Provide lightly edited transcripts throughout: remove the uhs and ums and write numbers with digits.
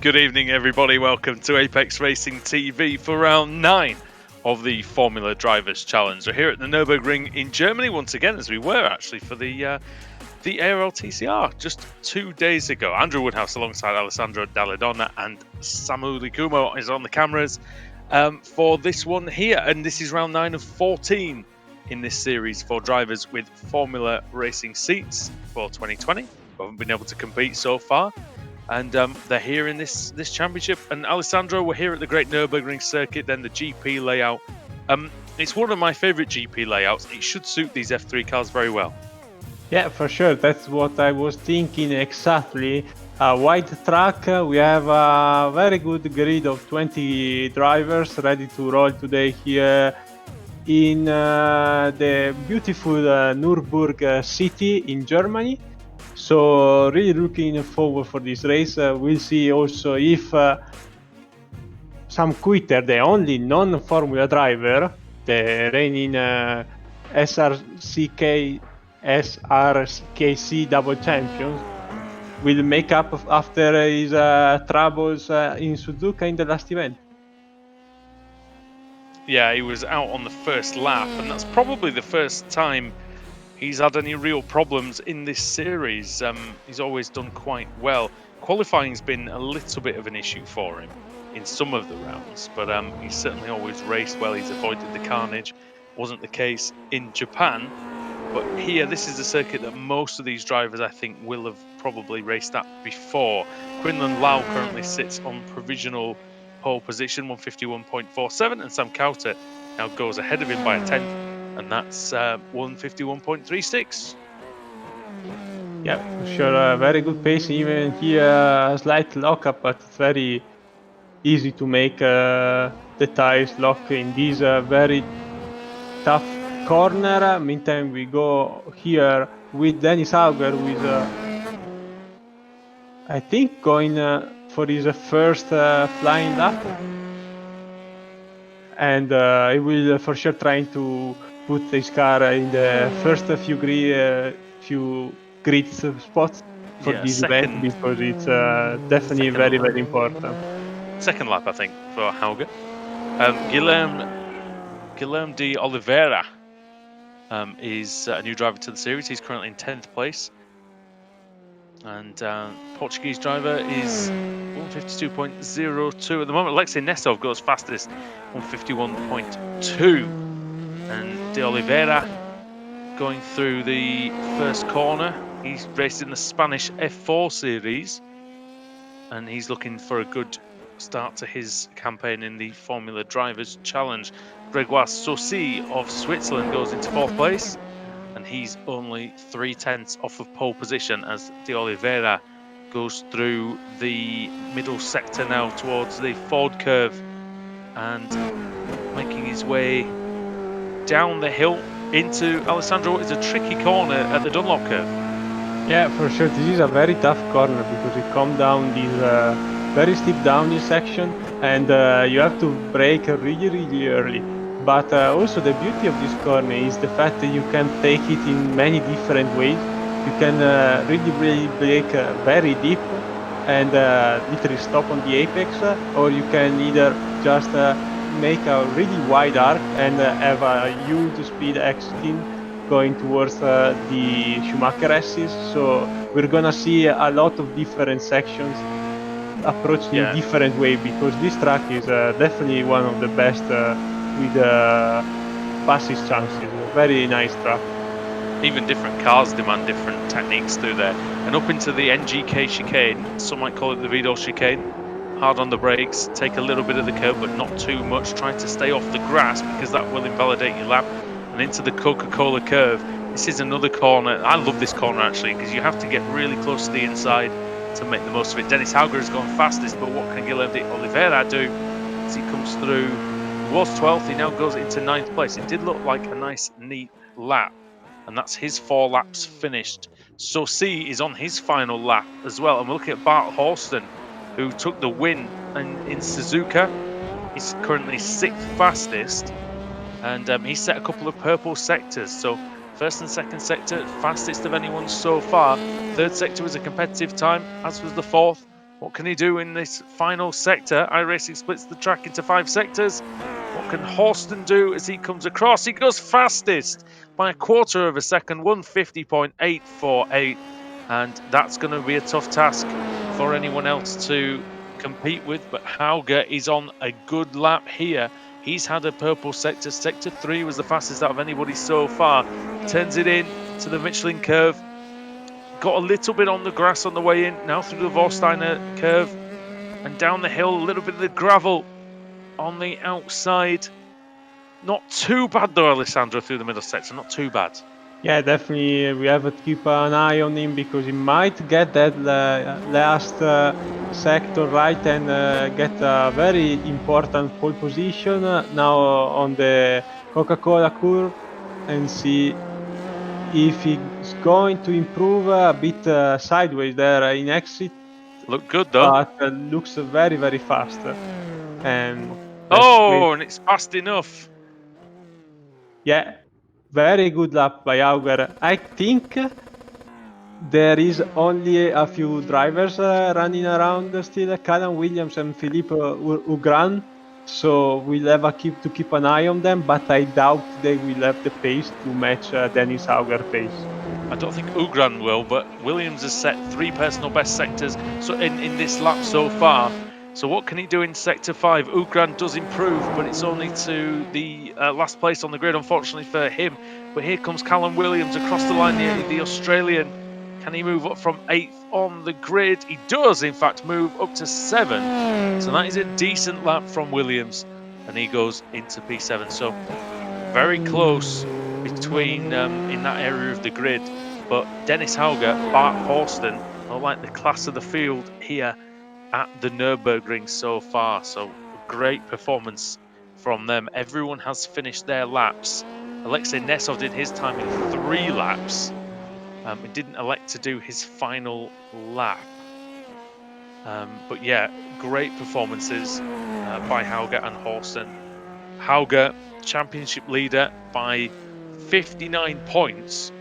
Good evening, everybody. Welcome to Apex Racing TV for round 9 of the Formula Drivers Challenge. We're here at the Nurburgring in Germany once again, as we were actually for the ARL TCR just 2 days ago. Andrew Woodhouse alongside Alessandro Dalladonna and Samu Likumo is on the cameras for this one here. And this is round 9 of 14 in this series for drivers with Formula Racing seats for 2020, who haven't been able to compete so far. And they're here in this championship. And Alessandro, we're here at the Great Nurburgring Circuit, then the GP layout. It's one of my favourite GP layouts. It should suit these F3 cars very well. Yeah, for sure. That's what I was thinking exactly. A wide track. We have a very good grid of 20 drivers ready to roll today here in the beautiful Nurburgring city in Germany. So really looking forward for this race. We'll see also if Sam Kuiter, the only non-Formula driver, the reigning SRKC double champion, will make up after his troubles in Suzuka in the last event. Yeah, he was out on the first lap, and that's probably the first time he's had any real problems in this series. He's always done quite well. Qualifying's been a little bit of an issue for him in some of the rounds, but he's certainly always raced well. He's avoided the carnage. Wasn't the case in Japan, but here, this is a circuit that most of these drivers, I think, will have probably raced at before. Quinlan Lau currently sits on provisional pole position, 151.47, and Sam Kauter now goes ahead of him by a tenth, and that's 151.36. Yeah, for sure, very good pace. Even here, a slight lockup, but it's very easy to make the tires lock in this very tough corner. Meantime, we go here with Dennis Auger, with I think going for his first flying lap, and he will for sure trying to put his car in the first few grid spots for this event, because it's definitely very, very important. Second lap, I think, for Hauger. Guilherme de Oliveira is a new driver to the series. He's currently in 10th place. And Portuguese driver is 152.02 at the moment. Alexei Nesov goes fastest, 151.2. And de Oliveira going through the first corner. He's raced in the Spanish F4 series, and he's looking for a good start to his campaign in the Formula Drivers Challenge. Gregoire Saucy of Switzerland goes into 4th place, and he's only 3/10 off of pole position as de Oliveira goes through the middle sector now towards the Ford curve and making his way down the hill into Alessandro. What is a tricky corner at the Dunlop curve. Yeah, for sure. This is a very tough corner because it comes down this very steep downhill section, and you have to brake really, really early. But also the beauty of this corner is the fact that you can take it in many different ways. You can really, really brake very deep and literally stop on the apex, or you can either just make a really wide arc and have a huge speed exiting going towards the Schumacher S's. So we're gonna see a lot of different sections approached in different way, because this track is definitely one of the best with passes chances. Very nice track. Even different cars demand different techniques through there. And up into the NGK chicane, some might call it the Vidal chicane. Hard on the brakes, take a little bit of the curb, but not too much. Try to stay off the grass because that will invalidate your lap. And into the Coca-Cola curve. This is another corner. I love this corner actually, because you have to get really close to the inside to make the most of it. Dennis Hauger has gone fastest, but what can Guilherme de Oliveira do as he comes through? He was 12th, he now goes into 9th place. It did look like a nice, neat lap, and that's his 4 laps finished. Saucy is on his final lap as well, and we're looking at Bart Horston, who took the win in Suzuka. He's currently 6th fastest, and he set a couple of purple sectors. So first and second sector, fastest of anyone so far. Third sector was a competitive time, as was the fourth. What can he do in this final sector? iRacing splits the track into 5 sectors. What can Horston do as he comes across? He goes fastest by a quarter of a second, 150.848. And that's going to be a tough task for anyone else to compete with. But Hauger is on a good lap here. He's had a purple sector. Sector 3 was the fastest out of anybody so far. Turns it in to the Michelin curve. Got a little bit on the grass on the way in. Now through the Vorsteiner curve and down the hill, a little bit of the gravel on the outside. Not too bad though, Alessandro, through the middle sector. Not too bad. Yeah, definitely. We have to keep an eye on him because he might get that last sector right and get a very important pole position now on the Coca-Cola curve and see if he's going to improve a bit sideways there in exit, Look good though. but looks very, very fast. And that's great. Oh, and it's fast enough. Yeah, very good lap by Auger. I think there is only a few drivers running around still, Callum Williams and Philippe Ugran. So we'll have to keep an eye on them, but I doubt they will have the pace to match Dennis Auger pace. I don't think Ugran will, but Williams has set 3 personal best sectors so in this lap so far. So what can he do in sector 5? Ugran does improve, but it's only to the last place on the grid, unfortunately for him. But here comes Callum Williams across the line, the Australian. Can he move up from 8th on the grid? He does, in fact, move up to 7th. So that is a decent lap from Williams, and he goes into P7. So very close between in that area of the grid. But Dennis Hauger, Bart Horston are like the class of the field here at the Nurburgring so far. So great performance from them. Everyone has finished their laps. Alexei Nesov did his time in 3 laps. He didn't elect to do his final lap. But yeah, great performances by Hauger and Horston. Hauger, championship leader by 59 points.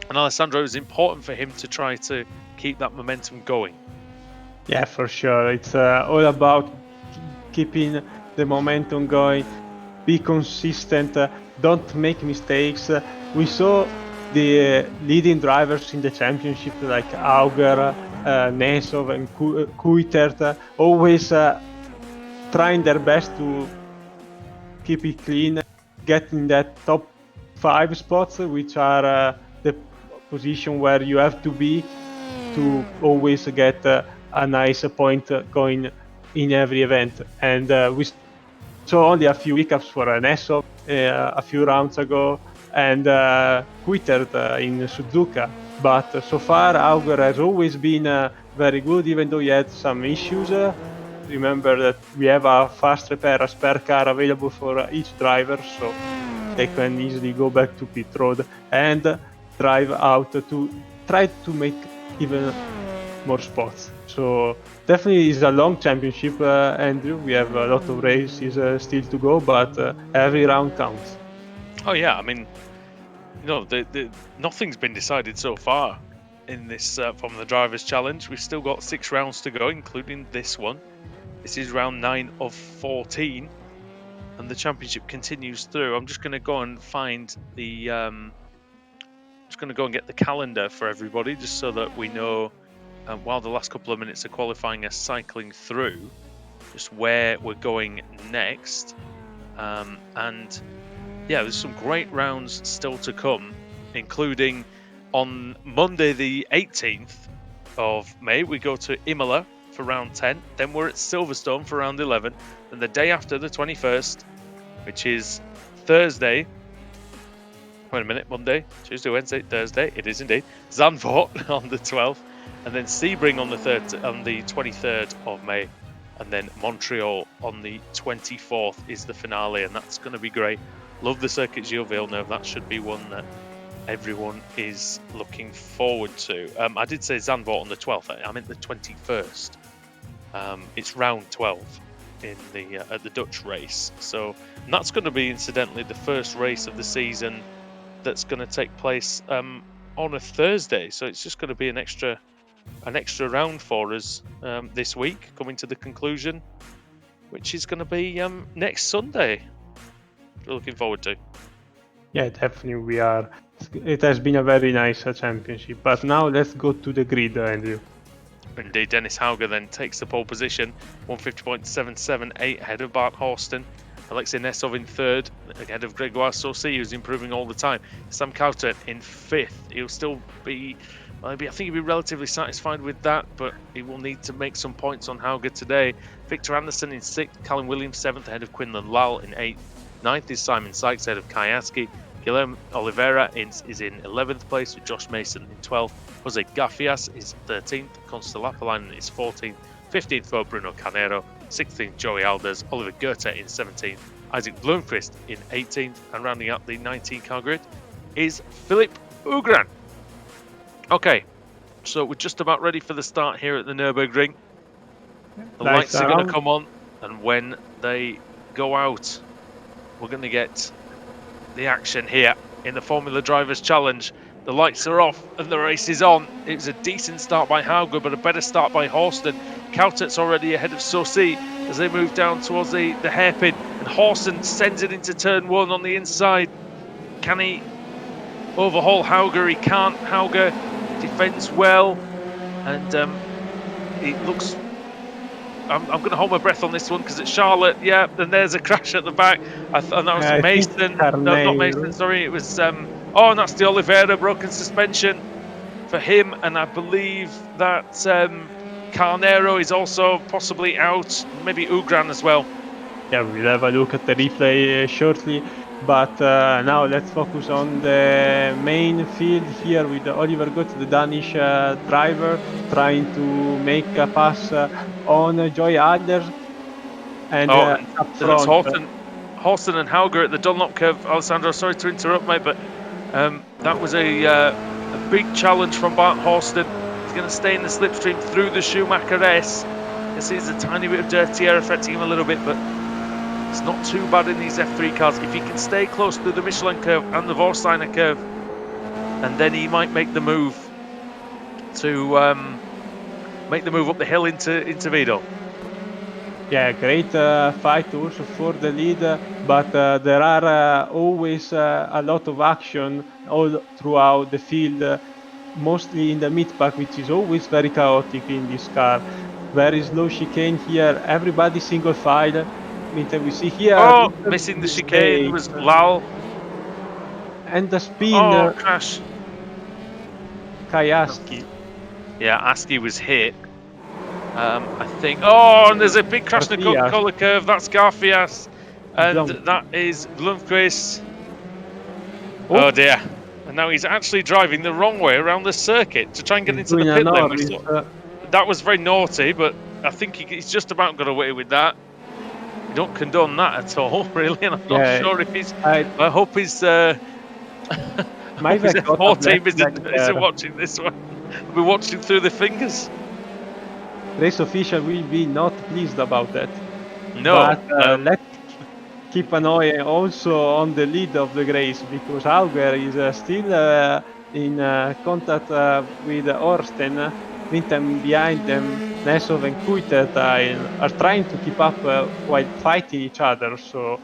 And Alessandro, it was important for him to try to keep that momentum going. Yeah, for sure. It's all about keeping the momentum going, be consistent, don't make mistakes. We saw the leading drivers in the championship like Auger, Nesov, and Kuitert always trying their best to keep it clean, get in that top 5 spots, which are the position where you have to be to always get a nice point going in every event. And we saw only a few hiccups for Nesov a few rounds ago and Kuitert in Suzuka. But so far, Auger has always been very good, even though he had some issues. Remember that we have a fast repair, a spare car available for each driver, so they can easily go back to pit road and drive out to try to make even more spots. So definitely is a long championship, Andrew. We have a lot of races still to go, but every round counts. Oh yeah, I mean, you know, nothing's been decided so far in this from the Drivers' Challenge. We've still got 6 rounds to go, including this one. This is round 9 of 14, and the championship continues through. I'm just going to go and find the. Just going to go and get the calendar for everybody, just so that we know. While the last couple of minutes of qualifying are cycling through, just where we're going next. And yeah, there's some great rounds still to come, including on Monday the 18th of May, we go to Imola for round 10. Then we're at Silverstone for round 11. And the day after, the 21st, which is Thursday. Wait a minute, Monday, Tuesday, Wednesday, Thursday. It is indeed Zandvoort on the 12th. And then Sebring on the 23rd of May, and then Montreal on the 24th is the finale, and that's going to be great. Love the Circuit Gilles Villeneuve. That should be one that everyone is looking forward to. I did say Zandvoort on the 12th. I meant the 21st. It's round 12 in the at the Dutch race. So that's going to be incidentally the first race of the season that's going to take place on a Thursday. So it's just going to be an extra an extra round for us this week, coming to the conclusion, which is going to be next Sunday. We're looking forward to. Yeah, definitely we are. It has been a very nice championship. But now let's go to the grid, Andrew. Indeed, Dennis Hauger then takes the pole position, 150.778 ahead of Bart Horston. Alexei Nesov in third, ahead of Gregoire Saucy, who's improving all the time. Sam Cowter in fifth. He'll still be, I think he'll be relatively satisfied with that, but he will need to make some points on Hauger today. Victor Anderson in sixth, Callum Williams seventh, ahead of Quinlan Lal in eighth. Ninth is Simon Sykes, ahead of Kayaski. Guilherme Oliveira is in 11th place, with Josh Mason in 12th. Jose Garfias is 13th. Constantine Lapalainen is 14th. 15th for Bruno Carnero. 16th, Joey Alders. Oliver Goethe in 17th. Isaac Blomqvist in 18th. And rounding out the 19-car grid is Philip Ugran. Okay, so we're just about ready for the start here at the Nurburgring. The lights are going to come on, and when they go out, we're going to get the action here in the Formula Drivers Challenge. The lights are off and the race is on. It was a decent start by Hauger, but a better start by Horston. Kautet's already ahead of Saucy as they move down towards the hairpin, and Horston sends it into turn one on the inside. Can he overhaul Hauger? He can't. Hauger defends well, and it looks... I'm going to hold my breath on this one because it's Charlotte. Yeah, then there's a crash at the back. And that was Mason. No, not Mason, sorry. It was... and that's the Oliveira broken suspension for him. And I believe that Carnero is also possibly out. Maybe Ugran as well. Yeah, we'll have a look at the replay shortly. But now let's focus on the main field here with Oliver Goethe, the Danish driver, trying to make a pass on Joy Alders. And up front, Horston and Hauger at the Dunlop curve. Alessandro, sorry to interrupt, mate, but that was a big challenge from Bart Horston. He's going to stay in the slipstream through the Schumacher S. This is a tiny bit of dirty air affecting him a little bit, but it's not too bad in these F3 cars. If he can stay close to the Michelin curve and the Vorsteiner curve, and then he might make the move to up the hill into Vidal. Yeah, great fight also for the lead, but there are always a lot of action all throughout the field, mostly in the mid-pack, which is always very chaotic in this car. Very slow chicane here, everybody single file. We see here... missing the chicane was Lal. And the spin... crash. Kayaski. Yeah, Aski was hit. I think... and there's a big crash in the Coca-Cola curve. That's Garfias. And that is Blomqvist. Oh dear. And now he's actually driving the wrong way around the circuit to try and get into the pit lane. That was very naughty, but I think he's just about got away with that. You don't condone that at all, really, and I'm not sure if he's... I hope his... my F4 team isn't watching this one. We'll be watching through the fingers. Race official will be not pleased about that. No. But let's keep an eye also on the lead of the race, because Hauger is still in contact with Orsten. Meantime, behind them, Nesov and Kuitet are trying to keep up while fighting each other. So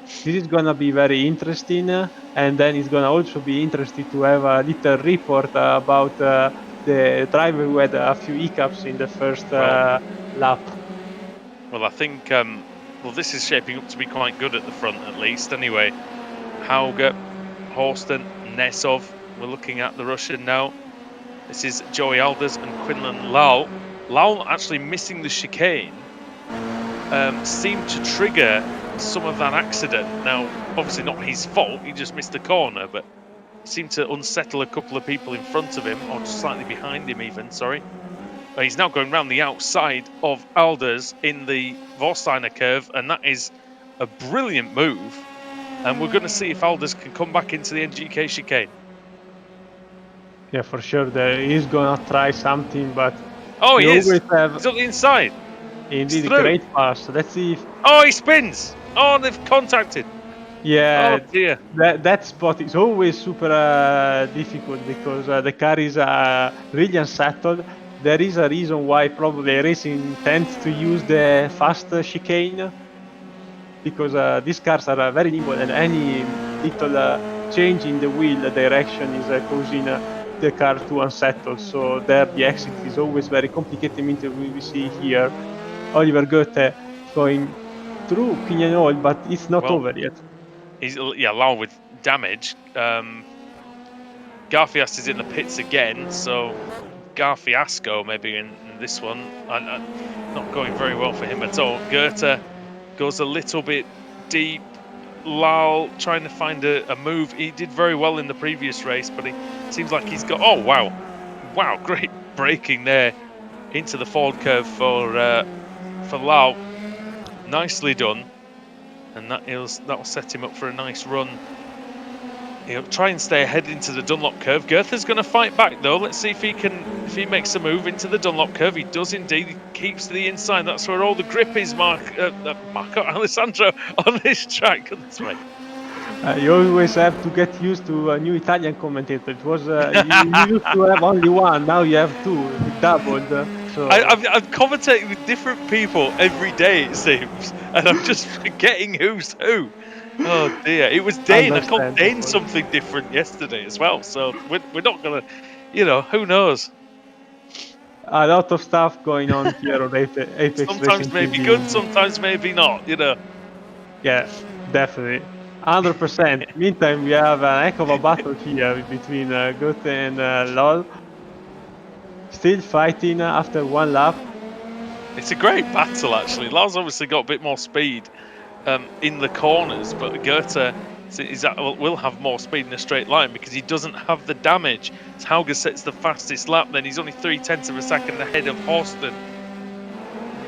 this is going to be very interesting. And then it's going to also be interesting to have a little report about the driver who had a few hiccups in the first lap. Well, I think this is shaping up to be quite good at the front, at least. Anyway, Hauger, Horston, Nesov. We're looking at the Russian now. This is Joey Alders and Quinlan Lal. Lal actually missing the chicane seemed to trigger some of that accident. Now, obviously not his fault, he just missed the corner, but seemed to unsettle a couple of people in front of him, or just slightly behind him even, sorry. He's now going round the outside of Alders in the Vorsteiner curve, and that is a brilliant move. And we're going to see if Alders can come back into the NGK chicane. Yeah, for sure. He's going to try something, but... he is. He's on the inside. Indeed, great pass. Let's see if... he spins. They've contacted. Yeah, oh dear. That spot is always super difficult because the car is really unsettled. there is a reason why probably racing tends to use the fast chicane, because these cars are very nimble, and any little change in the wheel direction is causing the car to unsettle. So there, the exit is always very complicated. I mean, we see here Oliver Goethe going through Pinion Hall, but it's not Well, over yet. he's Lal with damage. Garfias is in the pits again, so Garfiasco maybe in this one. Not going very well for him at all. Goethe goes a little bit deep. Lal trying to find a move. He did very well in the previous race, but he seems like he's got. Oh wow, great braking there into the forward curve for Lal. Nicely done, and that'll set him up for a nice run. He'll try and stay ahead into the Dunlop curve. Goethe's going to fight back though. Let's see if he makes a move into the Dunlop curve. He does indeed. He keeps to the inside. That's where all the grip is, Marco Alessandro on this track. Goodness me. You always have to get used to a new Italian commentator. It was you used to have only one, now you have two. It doubled. I'm commentating with different people every day, it seems, and I'm just forgetting who's who. Oh dear, it was Dane. I called Dane something different yesterday as well. So we're not gonna, who knows? A lot of stuff going on here on Apex Sometimes Racing maybe TV. good, sometimes maybe not. Yeah, definitely. 100%. Meantime, we have a heck of a battle here between Goethe and LOL. Still fighting after one lap. It's a great battle, actually. Lars obviously got a bit more speed in the corners, but Goethe will have more speed in a straight line because he doesn't have the damage. As Hauger sets the fastest lap, then he's only 0.3 of a second ahead of Horston.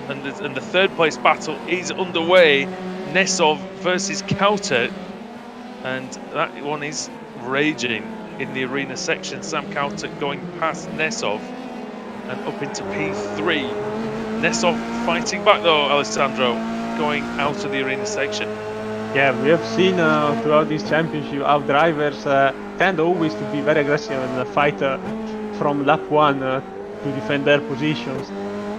And the third place battle is underway. Nesov versus Kauter. And that one is raging in the arena section. Sam Kauter going past Nesov and up into P3. Nesov fighting back though, Alessandro, going out of the arena section. Yeah, we have seen throughout this championship how drivers tend always to be very aggressive and fight from lap one to defend their positions.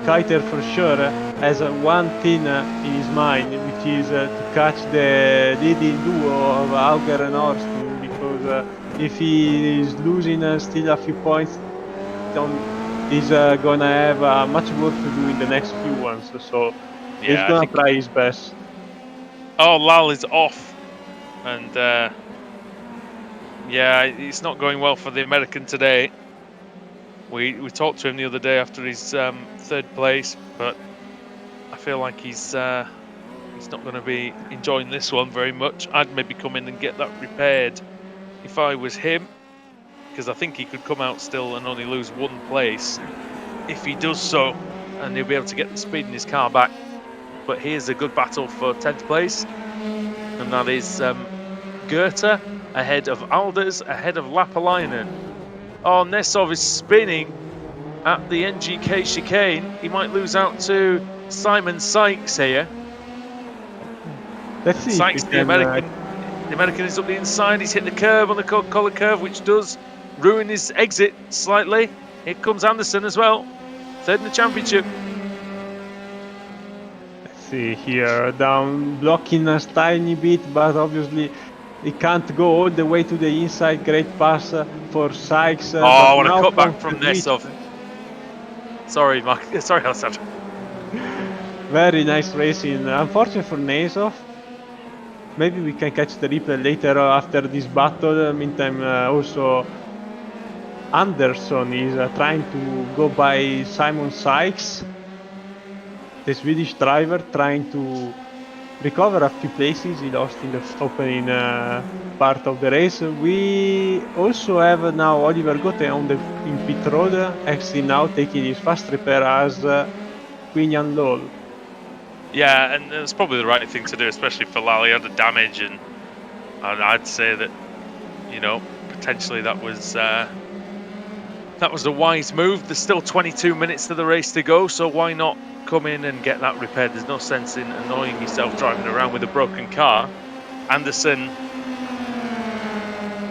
Kiter for sure has one thing in his mind, which is to catch the leading duo of Auger and Horston, because if he is losing still a few points, he's gonna have much work to do in the next few ones. So yeah, he's gonna try his best. Oh, Lal is off, and yeah, it's not going well for the American today. We talked to him the other day after his third place, but I feel like he's not going to be enjoying this one very much. I'd maybe come in and get that repaired if I was him, because I think he could come out still and only lose one place if he does so, and he'll be able to get the speed in his car back. But here's a good battle for 10th place, and that is Goethe ahead of Alders, ahead of Lapalainen. Oh, Nesov is spinning at the NGK chicane. He might lose out to Simon Sykes here. Let's see. Sykes, the American. The American is up the inside. He's hit the curve on the Coca-Cola curve, which does ruin his exit slightly. Here comes Anderson as well, third in the championship. Let's see here, down blocking a tiny bit, but obviously he can't go all the way to the inside. Great pass for Sykes. Oh, what a cutback from Nesov. Sorry, Mark. Sorry, Alessandro. Very nice racing. Unfortunate for Nesov. Maybe we can catch the replay later after this battle. Meantime, also Anderson is trying to go by Simon Sykes, the Swedish driver, trying to recover a few places he lost in the opening part of the race. We also have now Oliver Goethe in pit road, actually now taking his fast repair as Quinian Lol. Yeah, and it's probably the right thing to do, especially for Lal. He had a damage, and I'd say that, potentially that was a wise move. There's still 22 minutes to the race to go, so why not come in and get that repaired? There's no sense in annoying yourself driving around with a broken car. Anderson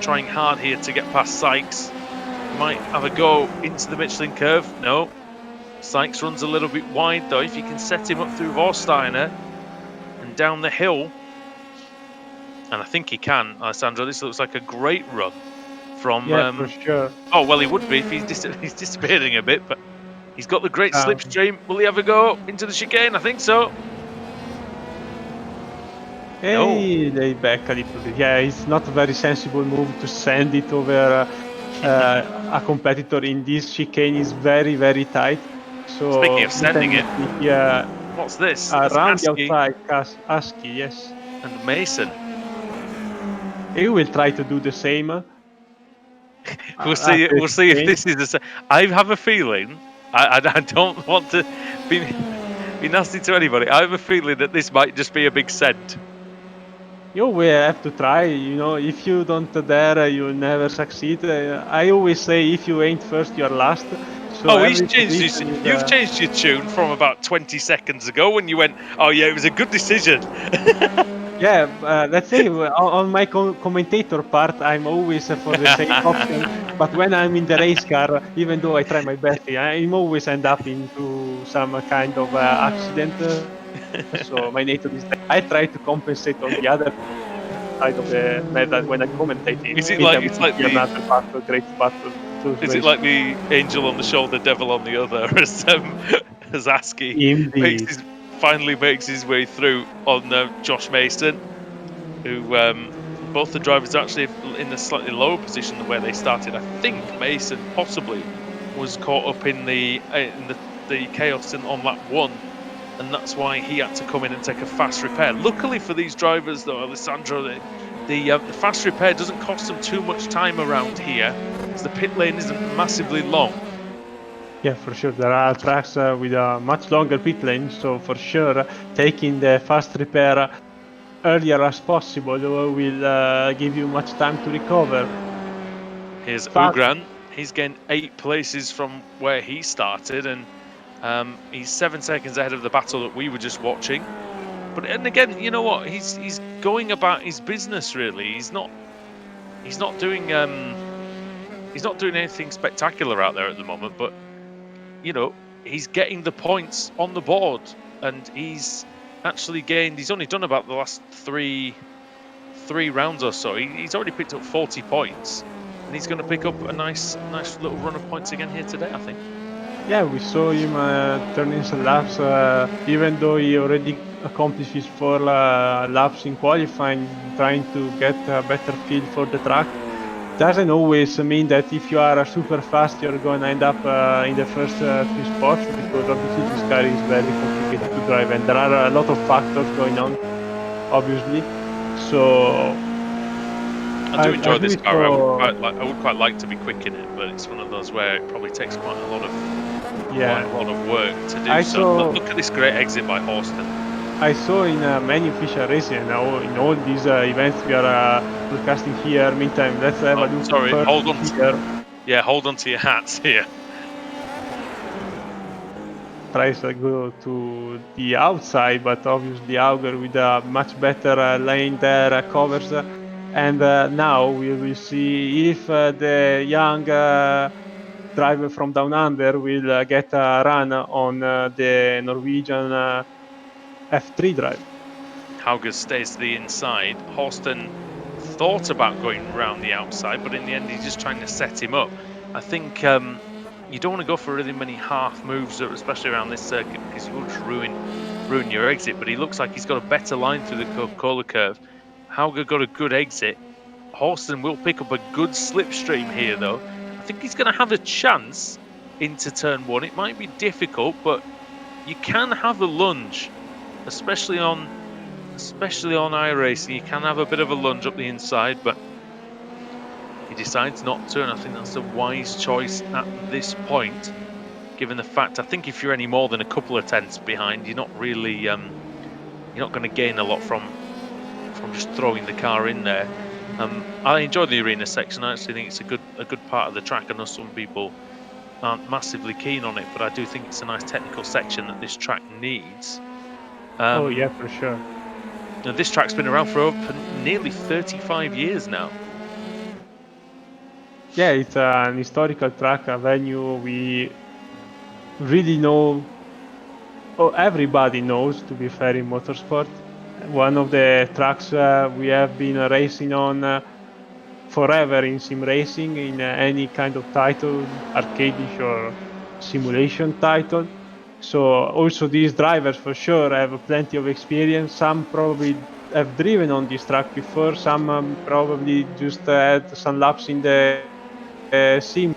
trying hard here to get past Sykes. Might have a go into the Michelin curve. No, Sykes runs a little bit wide though. If you can set him up through Vorsteiner and down the hill, and I think he can, Alessandro. This looks like a great run from. Yeah, for sure. Oh well, he would be if he's disappearing a bit, but he's got the great Um, slipstream. Will he ever go into the chicane? I think so. No. Hey, they back a little bit. Yeah, it's not a very sensible move to send it over a competitor in this chicane. Is very, very tight. Speaking So of sending it, definitely what's this? It's around the ASCII outside, ASCII, yes. and Mason. He will try to do the same We'll at see. the We'll see if chicane. this is the. I have a feeling. I don't want to be nasty to anybody. I have a feeling that this might just be a big send. You will have to try. If you don't dare, you'll never succeed. I always say, if you ain't first, you're last. So Oh, he's every changed his. position is. You've changed your tune from about 20 seconds ago when you went, "Oh yeah, it was a good decision." Yeah, let's say on my commentator part, I'm always for the safe option. But when I'm in the race car, even though I try my best, I'm always end up into some kind of accident. So my nature is that I try to compensate on the other side of the medal when I'm commentating. Is it like Meantime, it's we like see the another battle, great battle, close is it race. like the angel on the shoulder, devil on the other, as ASCII Indeed. finally makes his way through on Josh Mason, who both the drivers are actually in a slightly lower position than where they started. I think Mason possibly was caught up in the chaos on lap one, and that's why he had to come in and take a fast repair. Luckily for these drivers, though, Alessandro, the fast repair doesn't cost them too much time around here, because the pit lane isn't massively long. Yeah, for sure. There are tracks with a much longer pit lane, so for sure, taking the fast repair earlier as possible will give you much time to recover. Here's Fact, Ugran. He's gained 8 places from where he started, and he's 7 seconds ahead of the battle that we were just watching. But and again, you know what? He's going about his business really. He's not doing anything spectacular out there at the moment. But you know, he's getting the points on the board, and he's actually gained. He's only done about the last three rounds or so. He's already picked up 40 points, and he's going to pick up a nice little run of points again here today, I think. yeah, we saw him turning some laps, even though he already accomplished his 4 laps in qualifying, trying to get a better feel for the track. Doesn't always mean that if you are super fast, you're going to end up in the first few spots, because obviously this car is very complicated to drive, and there are a lot of factors going on, obviously. So I do enjoy we this car. saw, I would quite like to be quick in it, but it's one of those where it probably takes quite a lot yeah, of work to do I so. saw Look at this great exit by Horston. I saw in many official races, and now in all these events we are broadcasting here. Meantime, let's have a Oh, look sorry, first hold on. here. Hold on to your hats here. Tries to go to the outside, but obviously Auger with a much better lane there covers. And now we will see if the young driver from Down Under will get a run on the Norwegian F3 drive. Hauger stays to the inside. Horston thought about going round the outside, but in the end, he's just trying to set him up. I think you don't want to go for really many half moves, especially around this circuit, because you will just ruin your exit. But he looks like he's got a better line through the Coca-Cola curve. Hauger got a good exit. Horston will pick up a good slipstream here, though. I think he's going to have a chance into turn one. It might be difficult, but you can have a lunge, especially on iRacing. You can have a bit of a lunge up the inside, but he decides not to, and I think that's a wise choice at this point, given the fact I think if you're any more than a couple of tenths behind, you're not really you're not going to gain a lot from just throwing the car in there. I enjoy the arena section. I actually think it's a good part of the track. I know some people aren't massively keen on it, but I do think it's a nice technical section that this track needs. Oh yeah, for sure. Now this track's been around for nearly 35 years now. Yeah, it's an historical track, a venue we really know, or everybody knows, to be fair, in motorsport. One of the tracks we have been racing on forever in sim racing, in any kind of title, arcadish or simulation title. So also these drivers for sure have plenty of experience. Some probably have driven on this track before. Some probably just had some laps in the sim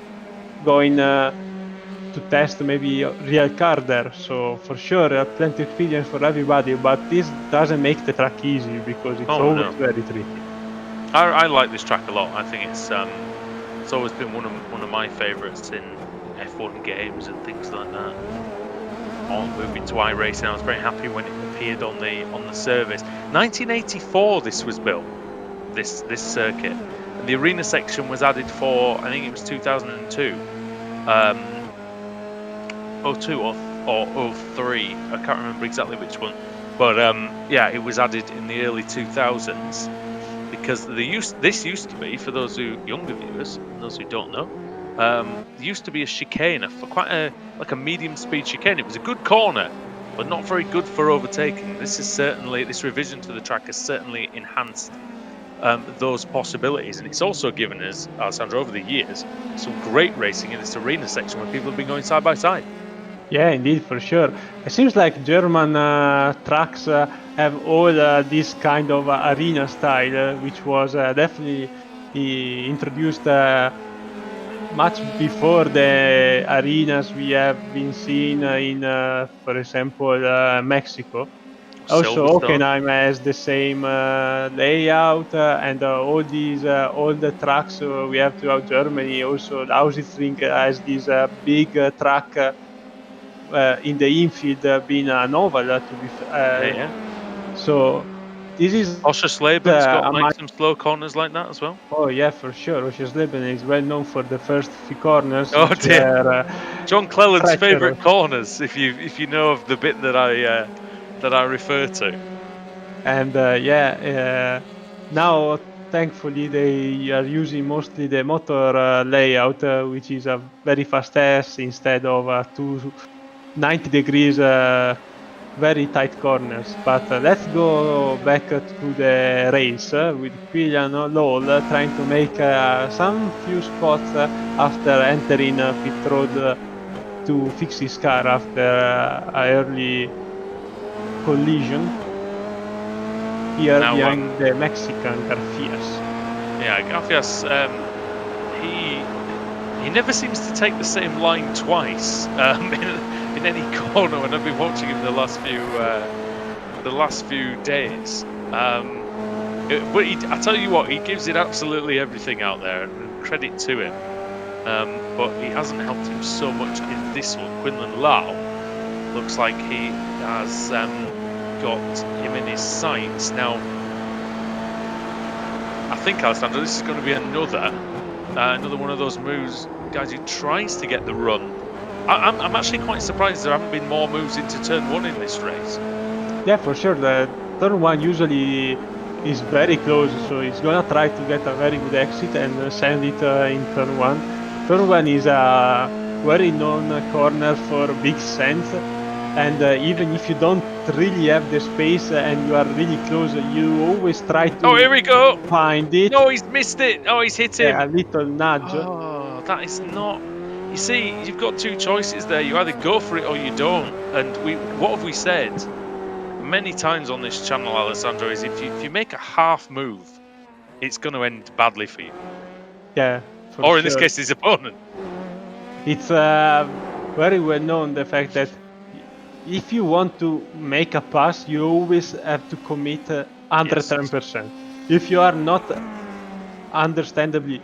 going to test maybe a real car there. So for sure, plenty of experience for everybody. But this doesn't make the track easy because it's Oh always no, very tricky. I like this track a lot. I think it's always been one of my favourites in F1 games and things like that. On moving to iRacing, I was very happy when it appeared on the service. 1984, this was built. This circuit, and the arena section was added for, I think it was 2002, um, oh 02 or oh 03. I can't remember exactly which one, but yeah, it was added in the early 2000s because this used to be, for those younger viewers and those who don't know, there used to be a chicane, for quite a like a medium speed chicane. It was a good corner, but not very good for overtaking. This revision to the track has certainly enhanced those possibilities, and it's also given us, Alessandro, over the years, some great racing in this arena section where people have been going side by side. Yeah, indeed, for sure. It seems like German tracks have all this kind of arena style, which was definitely introduced much before the arenas we have been seeing in, for example, Mexico. Also, Silverstone, Hockenheim has the same layout, and all the tracks we have throughout Germany. Also, Lausitzring has this big track in the infield, being a novel. yeah, yeah. So this is Oschersleben got a like some slow corners like that as well. Oh yeah, for sure. Oschersleben is well known for the first few corners, Oh which dear, were John Cleland's treacherous. favourite corners. If you know of the bit that I refer to. And now thankfully they are using mostly the motor layout, which is a very fast S instead of two 90 degrees very tight corners. But let's go back to the race with Quillian Lowell trying to make some few spots after entering pit road to fix his car after an early collision here Now, behind the Mexican Garfias. yeah, Garfias, he never seems to take the same line twice in any corner when I've been watching him the last few days. But I tell you what, he gives it absolutely everything out there, and credit to him. But he hasn't helped him so much in this one. Quinlan Lau looks like he has got him in his sights now. I think, Alessandro, this is going to be another one of those moves, guys, who tries to get the run. I'm actually quite surprised there haven't been more moves into turn one in this race. Yeah, for sure. The turn one usually is very close, so he's gonna try to get a very good exit and send it in turn one. Turn one is a very known corner for big sense, and even if you don't really have the space and you are really close, you always try Oh, here to we go. find it. No, he's missed it. Oh, he's hit Yeah, him. a little nudge. Oh, that is not. You see, you've got two choices there. You either go for it or you don't. And what have we said many times on this channel, Alessandro? Is if you make a half move, it's going to end badly for you, Yeah, for or in this sure. case, his opponent. It's very well known the fact that if you want to make a pass, you always have to commit Yes, 110%. If you are not understandably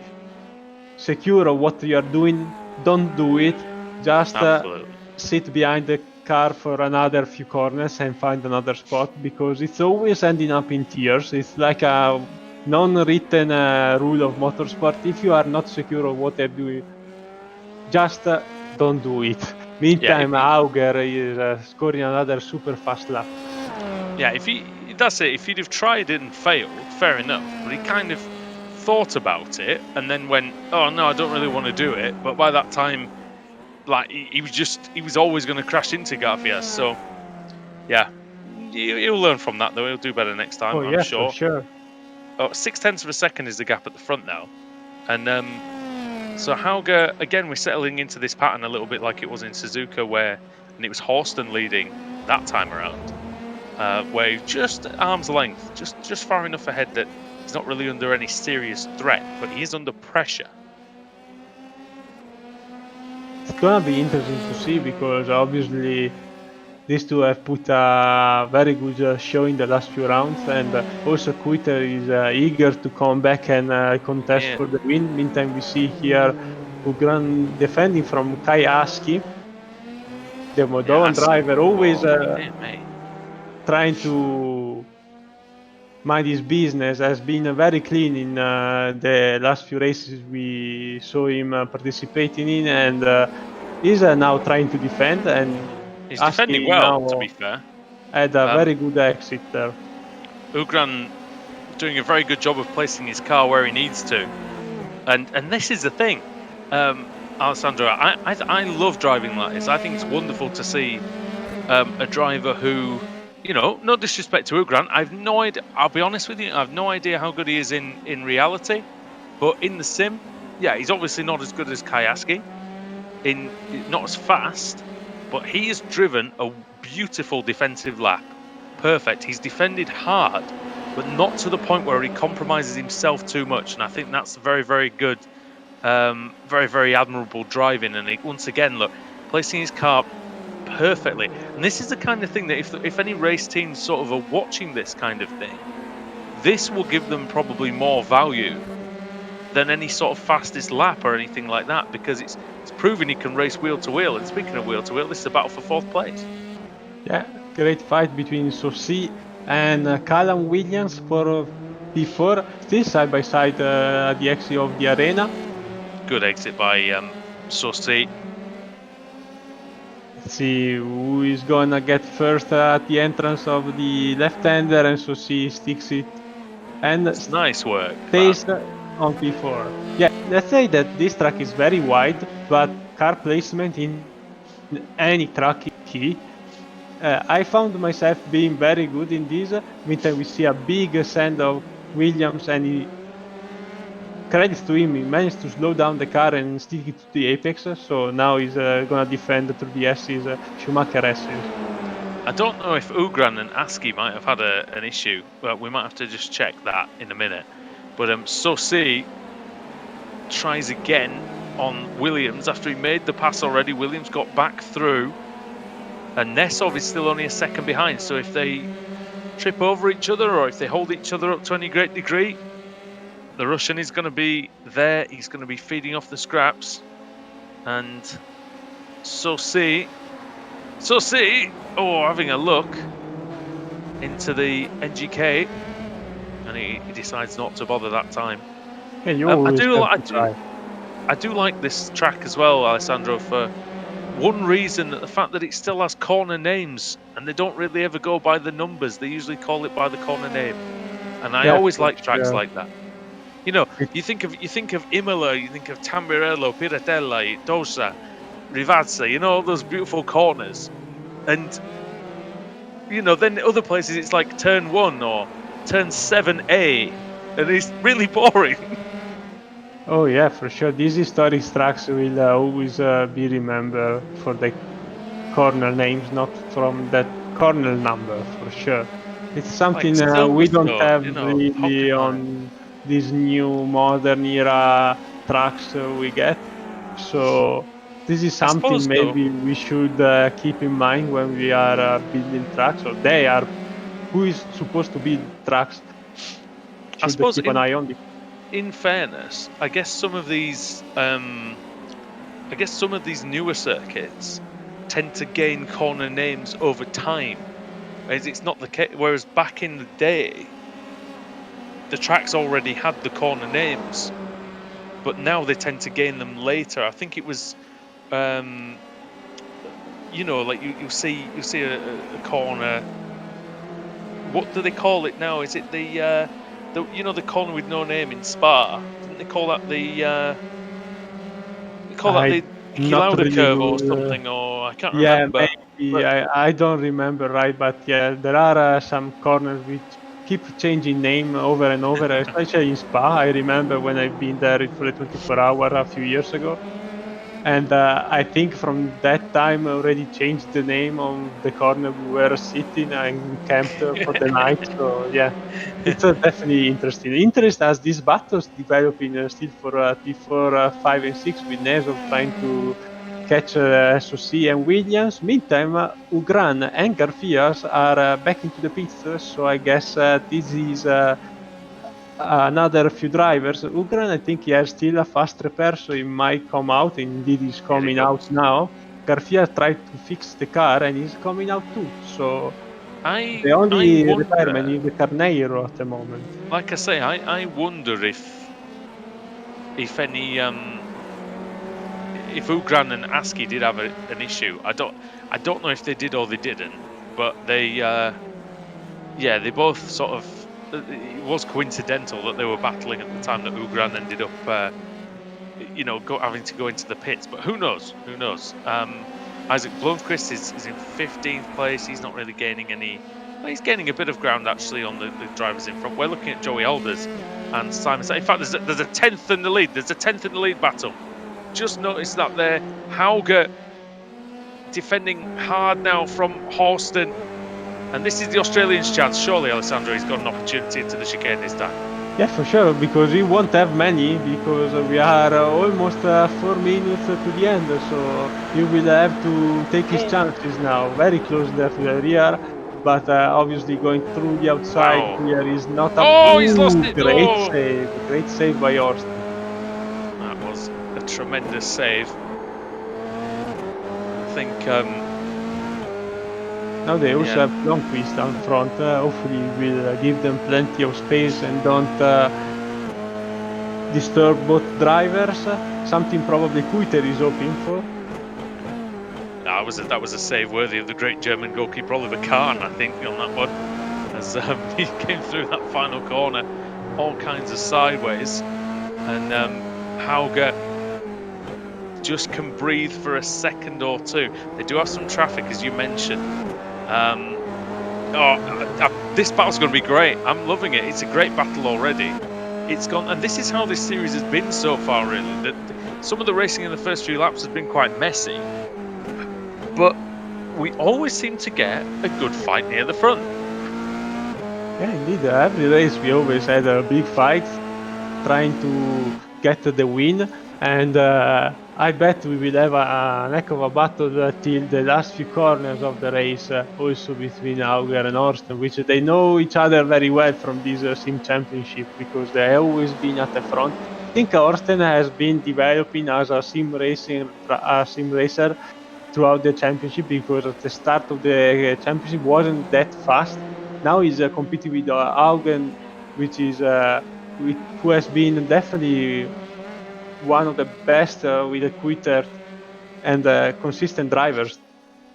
secure of what you are doing, don't do it. Just absolutely. sit behind the car for another few corners and find another spot because it's always ending up in tears. It's like a non-written rule of motorsport. If you are not secure of what you're doing, just don't do it. Yeah, Meantime, Auger is scoring another super fast lap. if he that's it. If he'd have tried it and failed, fair enough. But he kind of thought about it and then went, "Oh no, I don't really want to do it." But by that time, like he was always going to crash into Garfias. So yeah, he'll learn from that though. He'll do better next time, Oh I'm yeah, for sure. sure. Oh, 0.6 of a second is the gap at the front now, and so Hauger again. We're settling into this pattern a little bit like it was in Suzuka, and it was Horston leading that time around, where he's just at arm's length, just far enough ahead that he's not really under any serious threat, but he is under pressure. It's gonna be interesting to see because obviously these two have put a very good show in the last few rounds, and also Kuiter is eager to come back and contest Yeah, for the win. Meantime, we see here Ugran defending from Kai Aski, the yeah, Moldovan driver, always oh, dear me. trying to mind his business, has been very clean in the last few races we saw him participating in, and is now trying to defend, and He's defending Aski well, to be now fair. had a Um, very good exit there. Ugran doing a very good job of placing his car where he needs to, and this is the thing, Alessandro. I love driving like this. I think it's wonderful to see a driver who, no disrespect to Ugran, I've no idea. I'll be honest with you, I've no idea how good he is in reality, but in the sim, yeah, he's obviously not as good as Kayaski. Not as fast, but he has driven a beautiful defensive lap. Perfect. He's defended hard, but not to the point where he compromises himself too much. And I think that's very, very good. Very, very admirable driving. And once again, look, placing his car perfectly. And this is the kind of thing that if any race teams sort of are watching this kind of thing, this will give them probably more value than any sort of fastest lap or anything like that, because it's proven he can race wheel to wheel. And speaking of wheel to wheel, this is a battle for fourth place. Yeah, great fight between Sosi and Callum Williams for P4, still side by side at the exit of the arena. Good exit by Saucy. Let's see who is gonna get first at the entrance of the left-hander, and Sosi sticks it and It's nice work, that. stays on P4. Yeah, let's say that this track is very wide, but car placement in any track is key. I found myself being very good in this. Meantime, we see a big send of Williams, and credits to him, he managed to slow down the car and stick it to the apex. So now he's gonna defend through the S's, Schumacher S's. I don't know if Ugran and Aski might have had an issue. Well, we might have to just check that in a minute. But Saucy tries again on Williams after he made the pass already. Williams got back through, and Nesov is still only a second behind. So if they trip over each other or if they hold each other up to any great degree, the Russian is going to be there. He's going to be feeding off the scraps. And Saucy, having a look into the NGK, and he decides not to bother that time. Yeah, you always have I to do, try. I do like this track as well, Alessandro, for one reason, the fact that it still has corner names, and they don't really ever go by the numbers. They usually call it by the corner name, and I Yeah, always for like tracks sure. like that. You know, It, you think of Imola, you think of Tambirello, Piratella, Dosa, Rivazza, all those beautiful corners, and then other places it's like turn 1 or turn 7A, and it's really boring. oh yeah, for sure. These historic tracks will always be remembered for the corner names, not from that corner number, for sure. It's Like something we don't Silverstone, have really Hockenheim. on these new modern era tracks we get. So this is I something suppose though, maybe we should keep in mind when we are building tracks, or they are who is supposed to build tracks I should suppose keep an eye on. in fairness, I guess some of these newer circuits tend to gain corner names over time. As it's not the case, whereas back in the day, the tracks already had the corner names, but now they tend to gain them later. I think it was, um, like you'll see a corner. What do they call it now? Is it the corner with no name in Spa? Didn't they call that the? They call that I the Not Lauda really curve or good. something, or I can't Yeah, remember. maybe. But I don't remember right, but yeah, there are some corners which keep changing name over and over, especially in Spa. I remember when I've been there for the 24 hour a few years ago. And I think from that time I already changed the name of the corner we were sitting and we camped for the night. So yeah, it's definitely interesting. Interest as these battles developing still for P4, 5, and 6 with Nesov trying to catch SOC and Williams. Meantime, Ugran and Garfias are back into the pits. So I guess this is another few drivers. Ugran, I think he has still a fast repair, so he might come out. Indeed, he's here he coming out comes. now. Garcia tried to fix the car and he's coming out too. So I the I only repairman wonder, is the Carneiro at the moment. like I say, I wonder if any if Ugran and ASCII did have an issue. I don't know if they did or they didn't, but they yeah, they both sort of it was coincidental that they were battling at the time that Ugran ended up having to go into the pits. But who knows? Who knows? Isaac Blomqvist is in 15th place. He's not really gaining any. Well, he's gaining a bit of ground actually on the drivers in front. We're looking at Joey Alders and Simon. In fact, there's a 10th in the lead. There's a 10th in the lead battle. Just noticed that there. Hauger defending hard now from Horston. And this is the Australian's chance. Surely, Alessandro, he's got an opportunity into the chicane this time. Yeah, for sure, because we won't have many because we are almost 4 minutes to the end. So he will have to take his Oh, chances now. Very close there to the rear, but obviously going through the outside wow. here is not a. Oh, he's lost Ooh, it. Oh, great save by Austin. that was a tremendous save. I think, Now they also yeah, have Blomqvist down front. Hopefully, will give them plenty of space and don't disturb both drivers. Something probably Kuiter is hoping for. that was a save worthy of the great German goalkeeper Oliver Kahn, I think, on that one, as he came through that final corner, all kinds of sideways, and Hauger just can breathe for a second or two. They do have some traffic, as you mentioned. This battle's going to be great. I'm loving it. It's a great battle already. It's gone, and this is how this series has been so far. Really, that some of the racing in the first few laps has been quite messy, but we always seem to get a good fight near the front. Yeah, indeed. Every race we always had a big fight trying to get the win, and I bet we will have a heck of a battle till the last few corners of the race, also between Auger and Orsten, which they know each other very well from this sim championship because they have always been at the front. I think Orsten has been developing as a sim racer throughout the championship because at the start of the championship wasn't that fast. Now he's competing with Augen, which is who has been definitely one of the best with a quitter and consistent drivers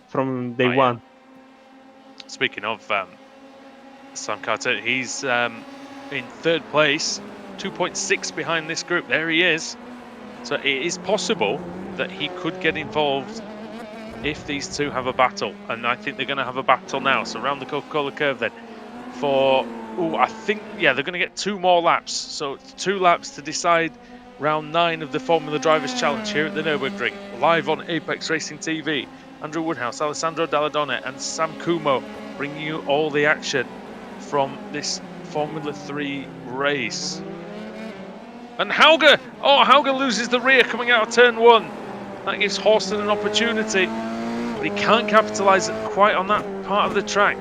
from day Oh yeah. one. Speaking of Sam Carter, he's in third place, 2.6 behind this group. There he is. So it is possible that he could get involved if these two have a battle, and I think they're going to have a battle now. So around the Coca-Cola curve then I think, yeah, they're going to get 2 more laps. So it's 2 laps to decide round 9 of the Formula Drivers Challenge here at the Nurburgring, live on Apex Racing TV. Andrew Woodhouse, Alessandro Dalladone, and Sam Kumo bringing you all the action from this Formula 3 race. And Hauger loses the rear coming out of turn 1. That gives Horston an opportunity, but he can't capitalise quite on that part of the track.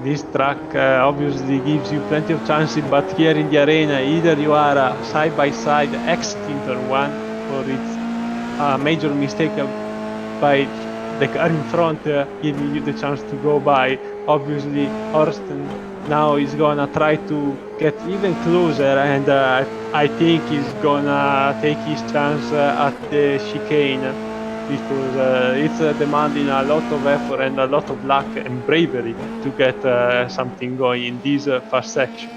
This track obviously gives you plenty of chances, but here in the arena, either you are side by side exiting turn one, or it's a major mistake by the car in front giving you the chance to go by. Obviously, Horston now is gonna try to get even closer, and I think he's gonna take his chance at the chicane because it's demanding a lot of effort and a lot of luck and bravery to get something going in this fast section.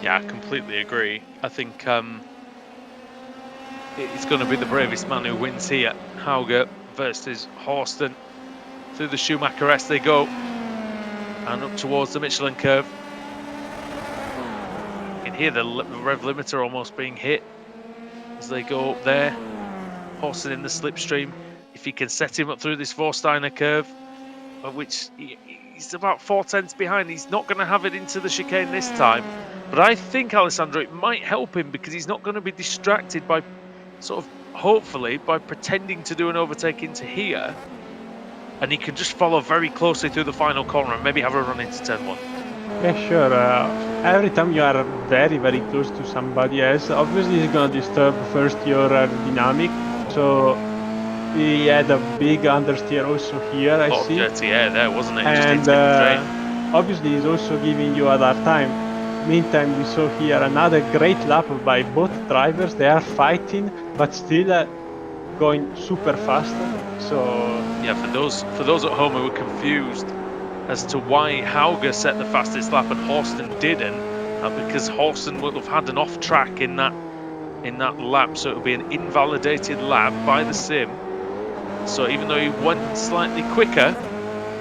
Yeah, I completely agree. I think it's going to be the bravest man who wins here. Hauger versus Horsten. Through the Schumacher S they go, and up towards the Michelin curve. You can hear the rev limiter almost being hit as they go up there. Horsten in the slipstream. If he can set him up through this Vorsteiner curve, which he's about 4/10 behind, he's not going to have it into the chicane this time. But I think, Alessandro, it might help him because he's not going to be distracted by hopefully, by pretending to do an overtake into here. And he can just follow very closely through the final corner and maybe have a run into turn 1. Yeah, sure. Every time you are very, very close to somebody else, obviously it's gonna disturb first your aerodynamic. So he had a big understeer also here, I see. Dirty air there, wasn't it? It just And hit him straight. obviously he's also giving you a hard time. Meantime, we saw here another great lap by both drivers. They are fighting, but still going super fast. So yeah, for those at home who were confused as to why Hauger set the fastest lap and Horsten didn't, because Horsten would have had an off track in that lap, so it would be an invalidated lap by the sim. So even though he went slightly quicker,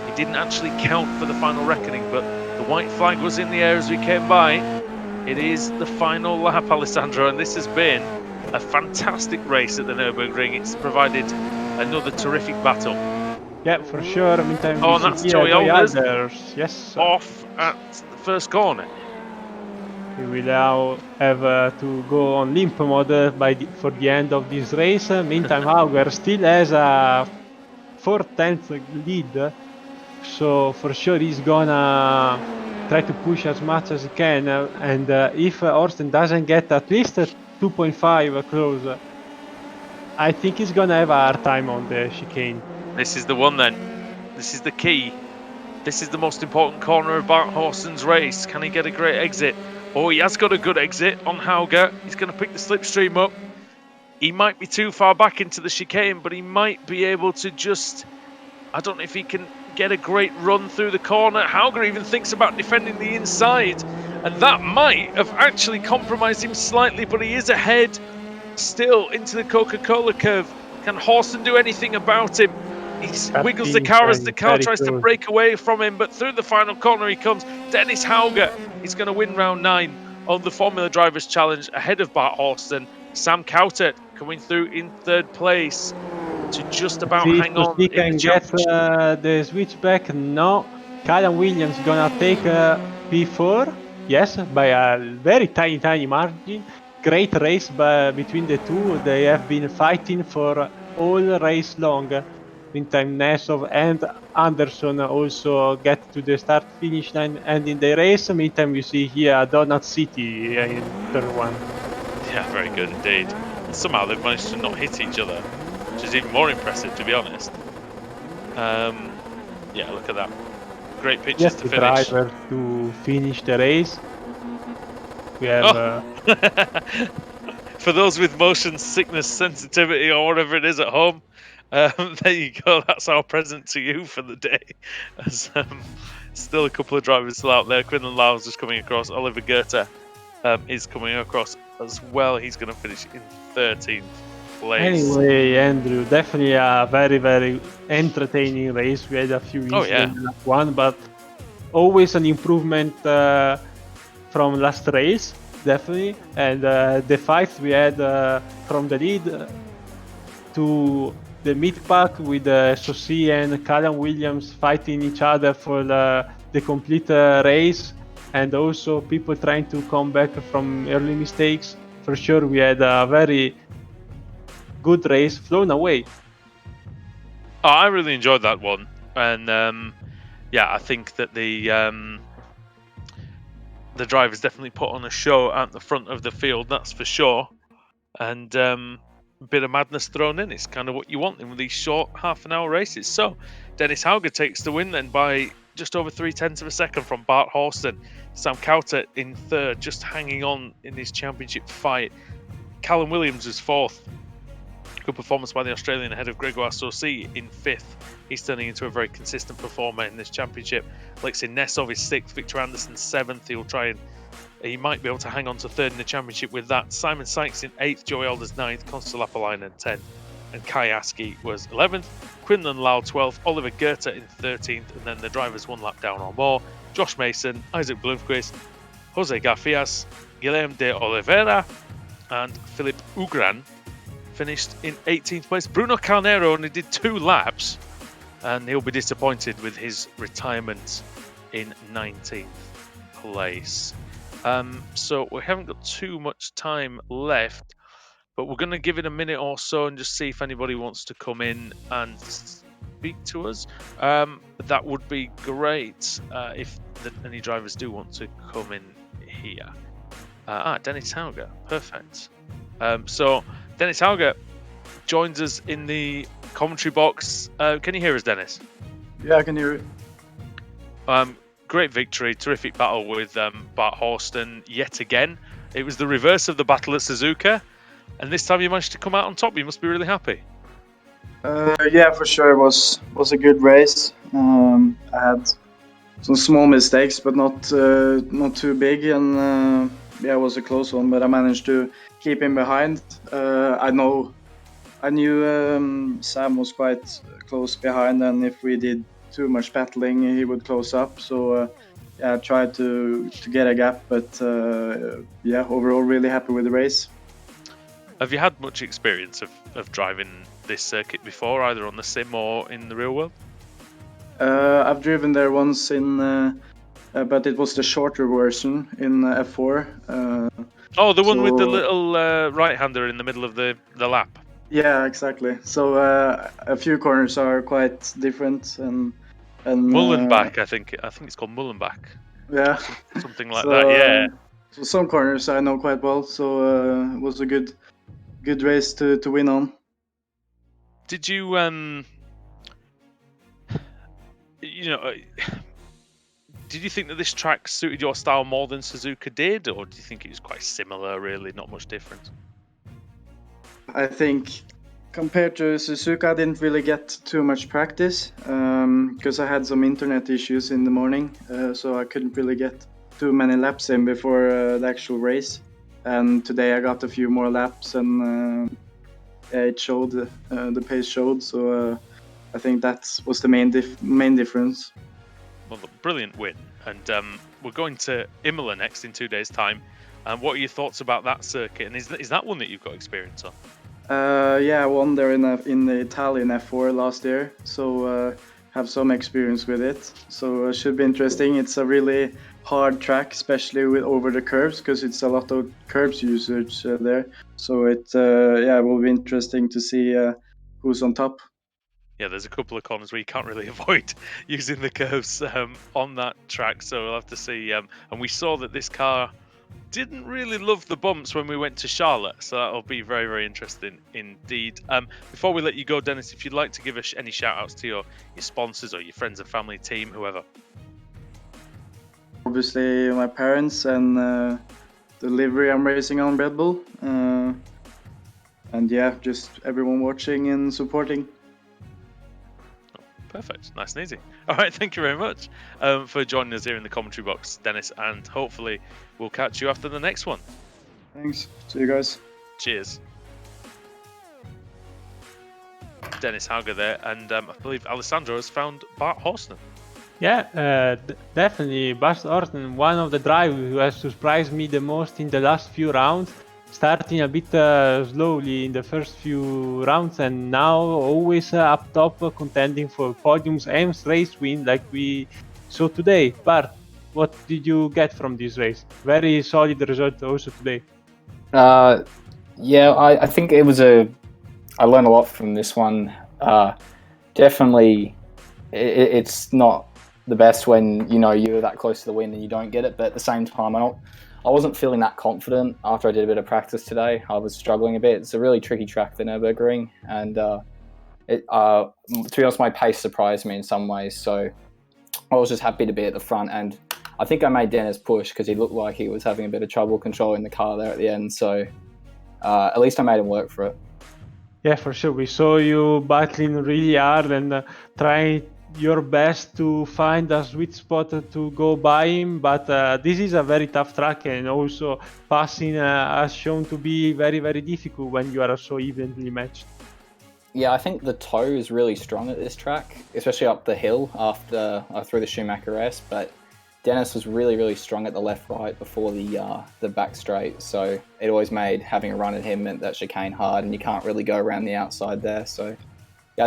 he didn't actually count for the final reckoning. But the white flag was in the air as we came by. It is the final lap, Alessandro, and this has been a fantastic race at the Nurburgring. It's provided another terrific battle. yeah, for sure. Meantime, and that's Joey Alders. Yes. Off at the first corner. We will now have to go on limp mode for the end of this race. Meantime, Hauger still has a 4/10 lead, so for sure he's gonna try to push as much as he can. And if Horsten doesn't get at least 2.5 close, I think he's gonna have a hard time on the chicane. This is the one then. This is the key. This is the most important corner of Bart Horsten's race. Can he get a great exit? Oh, he has got a good exit on Hauger. He's going to pick the slipstream up. He might be too far back into the chicane, but he might be able to just... I don't know if he can get a great run through the corner. Hauger even thinks about defending the inside, and that might have actually compromised him slightly, but he is ahead still into the Coca-Cola curve. Can Horsten do anything about him? He wiggles the car as the car tries to break away from him, but through the final corner he comes. Dennis Hauger is going to win round 9 on the Formula Drivers' Challenge ahead of Bart Horsten. Sam Coutert coming through in 3rd place to just about hang on. He can get the switchback. No, Callum Williams gonna take P4. Yes, by a very tiny margin. Great race between the two. They have been fighting for all race long. Meantime, Nesov and Anderson also get to the start-finish line and in the race. Meantime, you see here Donut City in turn 1. Yeah, very good indeed. And somehow they've managed to not hit each other, which is even more impressive, to be honest. Yeah, look at that. Great pictures to finish. Driver to finish the race. We have... For those with motion sickness sensitivity or whatever it is at home, there you go. That's our present to you for the day. As, still a couple of drivers still out there. Quinlan Lowes is coming across. Oliver Goethe is coming across as well. He's going to finish in 13th place. Anyway, Andrew, definitely a very, very entertaining race. We had a few issues in lap 1, but always an improvement from last race, definitely. And the fights we had from the lead to the mid-pack with Sosi and Callum Williams fighting each other for the complete race, and also people trying to come back from early mistakes. For sure, we had a very good race flown away. Oh, I really enjoyed that one, and yeah, I think that the drivers definitely put on a show at the front of the field, that's for sure. And a bit of madness thrown in. It's kind of what you want in these short half-an-hour races. So Dennis Hauger takes the win then by just over 0.3 of a second from Bart Horsten. Sam Coutert in 3rd, just hanging on in this championship fight. Callum Williams is 4th. Good performance by the Australian ahead of Gregoire Saucy in 5th. He's turning into a very consistent performer in this championship. Alexei Nesov is 6th, Victor Anderson 7th. He'll try and He might be able to hang on to third in the championship with that. Simon Sykes in 8th, Joey Alders 9th, Constable Apolainen 10th, and Kai Aski was 11th. Quinlan Lau 12th, Oliver Goethe in 13th, and then the drivers one lap down or more. Josh Mason, Isaac Blomqvist, Jose Garfias, Guilherme de Oliveira, and Philip Ugran finished in 18th place. Bruno Carneiro only did 2 laps, and he'll be disappointed with his retirement in 19th place. So we haven't got too much time left, but we're going to give it a minute or so and just see if anybody wants to come in and speak to us. That would be great if any drivers do want to come in here. Dennis Hauger, perfect. So Dennis Hauger joins us in the commentary box. Can you hear us, Dennis? Yeah, I can hear you. Great victory, terrific battle with Bart Horston yet again. It was the reverse of the battle at Suzuka, and this time you managed to come out on top. You must be really happy. Yeah, for sure. It was a good race. I had some small mistakes, but not too big, and yeah, it was a close one. But I managed to keep him behind. I knew Sam was quite close behind, and if we did too much battling, he would close up. So yeah, I tried to get a gap, but yeah, overall really happy with the race. Have you had much experience of driving this circuit before, either on the sim or in the real world? I've driven there once but it was the shorter version in F4. The one with the little right-hander in the middle of the lap. Yeah, exactly. So a few corners are quite different, and Mullenbach, I think it's called Mullenbach. Yeah, something like that. Yeah. So some corners I know quite well. So it was a good race to win on. Did you did you think that this track suited your style more than Suzuka did, or do you think it was quite similar, really, not much different? I think compared to Suzuka, I didn't really get too much practice because I had some internet issues in the morning, so I couldn't really get too many laps in before the actual race. And today I got a few more laps, and it showed, the pace showed, so I think that was the main difference. Well, brilliant win, and we're going to Imola next in 2 days' time. And what are your thoughts about that circuit? And is that one that you've got experience on? Yeah, I won there in the Italian F4 last year, so have some experience with it. So it should be interesting. It's a really hard track, especially over the curves, because it's a lot of curbs usage there. So it will be interesting to see who's on top. Yeah, there's a couple of corners where you can't really avoid using the curves on that track, so we'll have to see. And we saw that this car didn't really love the bumps when we went to Charlotte, so that'll be very, very interesting indeed. Before we let you go, Dennis, if you'd like to give us any shout-outs to your sponsors or your friends and family, team, whoever. Obviously, my parents and the livery I'm racing on, Red Bull. And yeah, just everyone watching and supporting. Perfect. Nice and easy. All right, thank you very much for joining us here in the commentary box, Dennis, and hopefully we'll catch you after the next one. Thanks. See you guys. Cheers. Dennis Hauger there, and I believe Alessandro has found Bart Horston. Yeah, definitely. Bart Horston, one of the drivers who has surprised me the most in the last few rounds. Starting a bit slowly in the first few rounds, and now always up top, contending for podiums and race win like we saw today. Bart, what did you get from this race? Very solid result also today. Yeah, I think it was I learned a lot from this one. Definitely, it's not the best when you're that close to the win and you don't get it, but at the same time, I wasn't feeling that confident after I did a bit of practice today. I was struggling a bit. It's a really tricky track, the Nurburgring, and to be honest, my pace surprised me in some ways. So I was just happy to be at the front, and I think I made Dennis push because he looked like he was having a bit of trouble controlling the car there at the end. So at least I made him work for it. Yeah, for sure. We saw you battling really hard and trying your best to find a sweet spot to go by him, but this is a very tough track, and also passing has shown to be very, very difficult when you are so evenly matched. Yeah, I think the toe is really strong at this track, especially up the hill after I threw the Schumacher S. But Dennis was really, really strong at the left-right before the back straight, so it always made having a run at him meant that chicane hard, and you can't really go around the outside there. So yeah,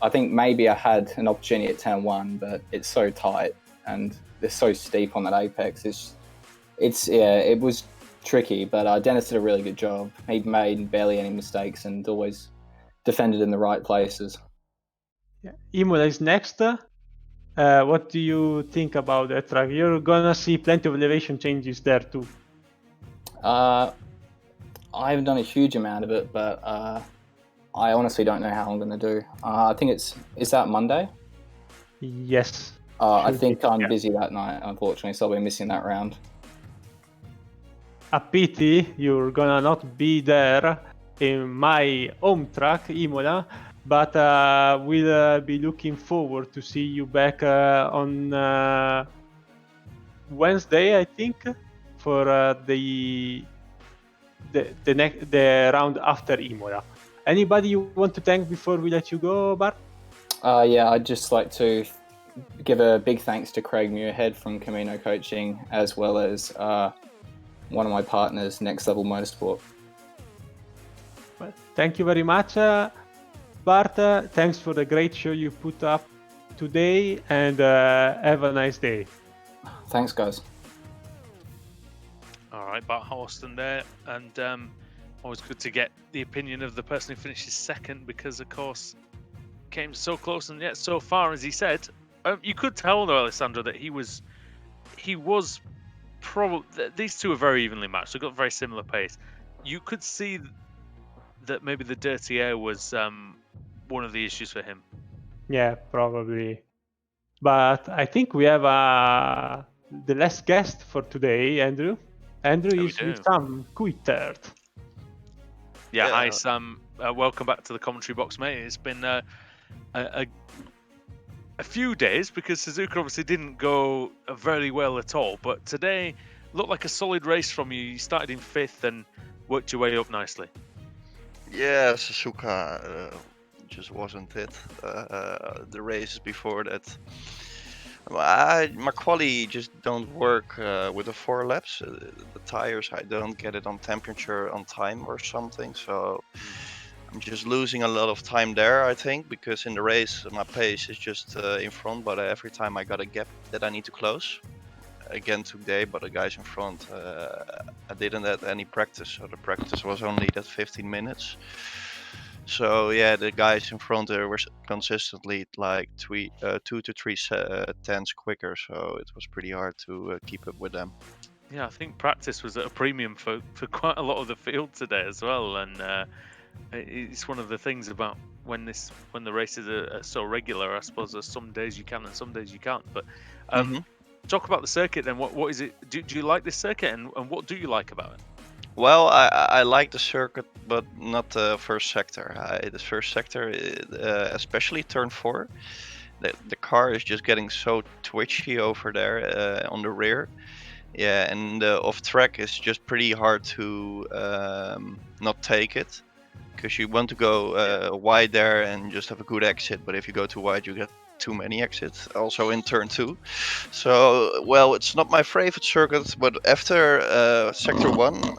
I think maybe I had an opportunity at turn 1, but it's so tight and it's so steep on that apex. It was tricky, but Dennis did a really good job. He made barely any mistakes and always defended in the right places. Yeah. Imola is next. What do you think about that track? You're gonna see plenty of elevation changes there too. I haven't done a huge amount of it, but I honestly don't know how I'm going to do. I think is that Monday? Yes. I Should think be, I'm yeah. busy that night, unfortunately, so I'll be missing that round. A pity you're gonna not be there in my home track, Imola, but we'll be looking forward to see you back on Wednesday, I think, for the round after Imola. Anybody you want to thank before we let you go, Bart? Yeah, I'd just like to give a big thanks to Craig Muirhead from Camino Coaching, as well as one of my partners, Next Level Motorsport. Well, thank you very much, Bart. Thanks for the great show you put up today, and have a nice day. Thanks, guys. All right, Bart Horston there, and always good to get the opinion of the person who finishes second, because of course came so close and yet so far, as he said. You could tell though, Alessandro, that he was probably, these two are very evenly matched. They've got very similar pace. You could see that maybe the dirty air was one of the issues for him. Yeah, probably. But I think we have the last guest for today, Andrew. Andrew Yeah, we is with do. Sam Kuitert. Yeah, hi Yeah. Sam. Welcome back to the commentary box, mate. It's been a few days, because Suzuka obviously didn't go very well at all, but today looked like a solid race from you. You started in 5th and worked your way up nicely. Yeah, Suzuka just wasn't it. The races before that, my quali just don't work with the 4 laps. The tires, I don't get it on temperature on time or something, so I'm just losing a lot of time there, I think, because in the race my pace is just in front, but every time I got a gap that I need to close. Again today, but the guys in front, I didn't have any practice, so the practice was only that 15 minutes. So yeah, the guys in front were consistently like 2 to 3 tenths quicker, so it was pretty hard to keep up with them. Yeah, I think practice was at a premium for quite a lot of the field today as well, and it's one of the things about when the races are so regular. I suppose there's some days you can and some days you can't. But talk about the circuit then. What is it? Do you like this circuit, and what do you like about it? Well, I like the circuit, but not the first sector. The first sector, especially turn 4, the car is just getting so twitchy over there on the rear. Yeah, and off track is just pretty hard to not take it, because you want to go wide there and just have a good exit, but if you go too wide, you get too many exits, also in turn 2. So, well, it's not my favorite circuit, but after sector 1,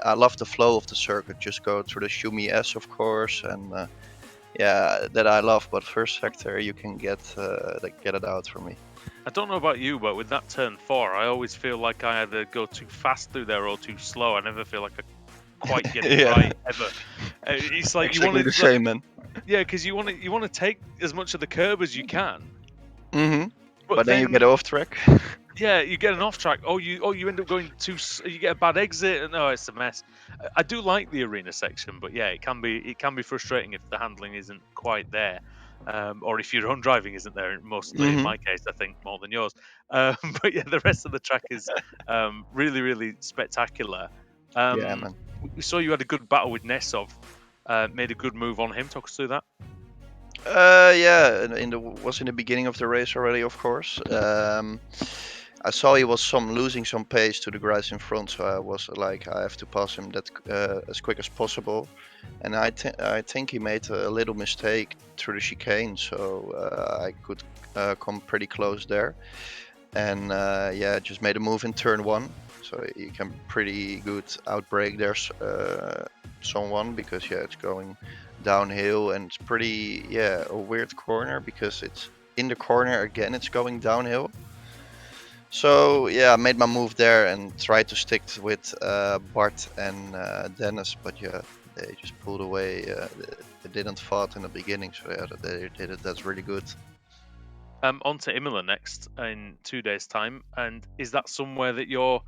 I love the flow of the circuit. Just go through the Schumi S, of course, and yeah, that I love. But first sector, you can get it out for me. I don't know about you, but with that turn 4, I always feel like I either go too fast through there or too slow. I never feel like I quite get it Yeah. right ever. It's like Exactly you want the same, man. Yeah, because you want to take as much of the curb as you can. But then you get off track. Yeah, you get an off track. You end up going you get a bad exit, and it's a mess. I do like the arena section, but yeah, it can be frustrating if the handling isn't quite there, or if your own driving isn't there. Mostly in my case, I think more than yours. But yeah, the rest of the track is really, really spectacular. Yeah, man. We saw you had a good battle with Nesov. Made a good move on him. Talk us through that. Yeah, was in the beginning of the race already, of course. I saw he was losing some pace to the guys in front, so I was like, I have to pass him that as quick as possible. And I think he made a little mistake through the chicane, so I could come pretty close there. And yeah, just made a move in turn 1, so you can pretty good outbrake there someone, because yeah, it's going downhill and it's pretty a weird corner, because it's in the corner again, it's going downhill. So yeah, I made my move there and tried to stick with Bart and Dennis, but yeah, they just pulled away. They didn't fight in the beginning, so yeah, they did it. That's really good. On to Imola next in 2 days' time, and is that somewhere that you're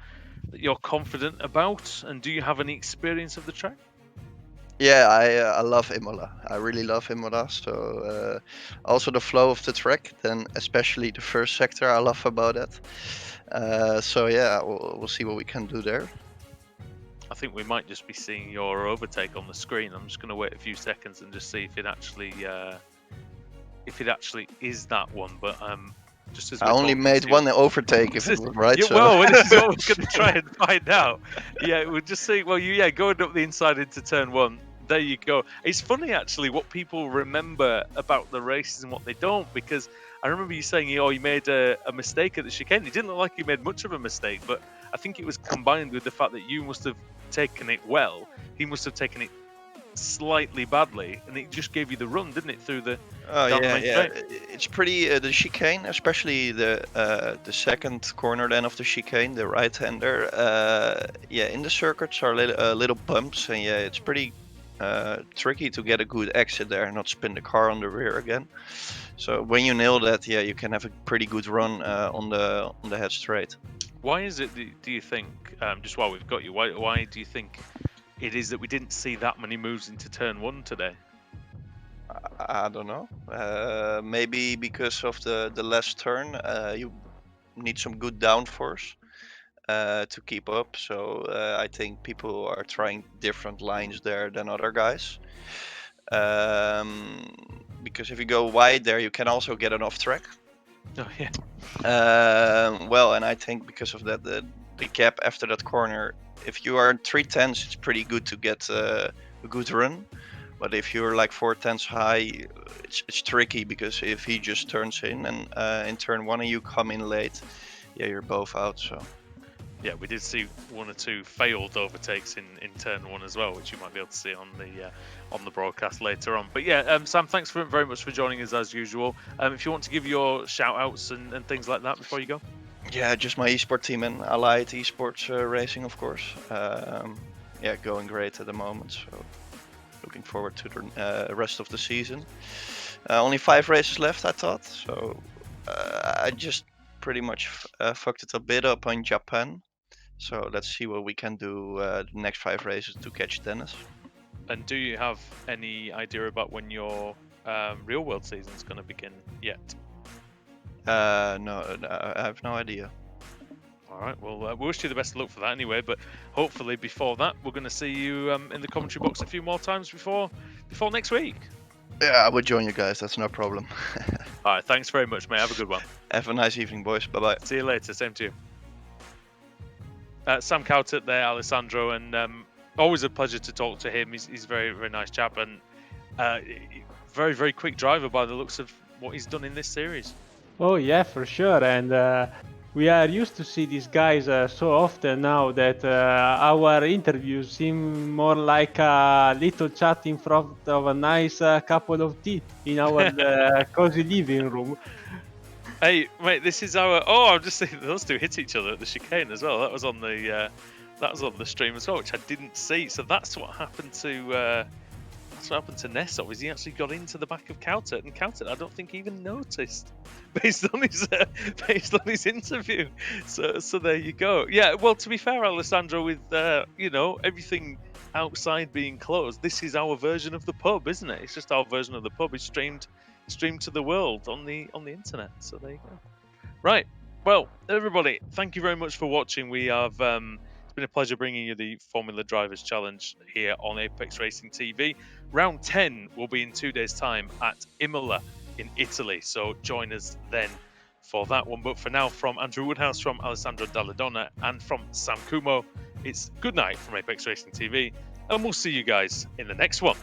confident about? And do you have any experience of the track? Yeah, I love Imola. I really love Imola. So also the flow of the track, then especially the first sector, I love about it. So yeah, we'll see what we can do there. I think we might just be seeing your overtake on the screen. I'm just going to wait a few seconds and just see if it actually is that one. But just as I we're only talking made to one overtake if it was right. yeah, So. well, this is what we're going to try and find out. Yeah, we'll just see. Well, going up the inside into turn 1. There you go. It's funny actually what people remember about the races and what they don't, because I remember you saying, you made a mistake at the chicane. It didn't look like you made much of a mistake, but I think it was combined with the fact that you must have taken it well. He must have taken it slightly badly, and it just gave you the run, didn't it, through the Oh down the yeah, main yeah. straight? It's pretty the chicane, especially the second corner then of the chicane, the right-hander. Yeah, in the circuits are little bumps, and yeah, it's pretty tricky to get a good exit there and not spin the car on the rear again. So when you nail that, yeah, you can have a pretty good run on the head straight. Why is it, do you think, just while we've got you, why do you think it is that we didn't see that many moves into turn 1 today? I don't know. Maybe because of the last turn, you need some good downforce to keep up. So I think people are trying different lines there than other guys. Because if you go wide there, you can also get an off track. Oh yeah. Well, and I think because of that, the gap after that corner, if you are 3/10, it's pretty good to get a good run. But if you're like 4/10 high, it's tricky, because if he just turns in and in turn 1 and you come in late, yeah, you're both out. So. Yeah, we did see 1 or 2 failed overtakes in turn 1 as well, which you might be able to see on the broadcast later on. But yeah, Sam, thanks very much for joining us as usual. If you want to give your shout outs and things like that before you go. Yeah, just my esport team and Allied Esports Racing, of course. Yeah, going great at the moment. So looking forward to the rest of the season. Only 5 races left, I thought. So I just pretty much fucked it a bit up in Japan. So let's see what we can do the next 5 races to catch Dennis. And do you have any idea about when your real world season is going to begin yet? No, I have no idea. All right, well, we wish you the best of luck for that anyway, but hopefully before that, we're going to see you in the commentary box a few more times before next week. Yeah, I would join you guys, that's no problem. All right, thanks very much, mate. Have a good one. Have a nice evening, boys. Bye-bye. See you later. Same to you. Sam Cowtett there, Alessandro, and always a pleasure to talk to him. He's a very, very nice chap, and very, very quick driver by the looks of what he's done in this series. Oh yeah, for sure. And we are used to see these guys so often now that our interviews seem more like a little chat in front of a nice cup of tea in our cozy living room. Hey, mate, this is our. Oh, I'm just saying those two hit each other at the chicane as well. That was on the stream as well, which I didn't see. So that's what happened to. That's what happened to Nessov, is he actually got into the back of Cowtett, and Cowtett I don't think even noticed based on his interview. So there you go. Yeah, well, to be fair, Alessandro, with everything outside being closed, this is our version of the pub, isn't it? It's just our version of the pub. It's streamed to the world on the internet. So there you go. Right. Well, everybody, thank you very much for watching. We have it's been a pleasure bringing you the Formula Drivers Challenge here on Apex Racing TV. Round 10 will be in 2 days' time at Imola in Italy, so join us then for that one. But for now, from Andrew Woodhouse, from Alessandro Dalladonna, and from Sam Kumo, it's good night from Apex Racing TV, and we'll see you guys in the next one.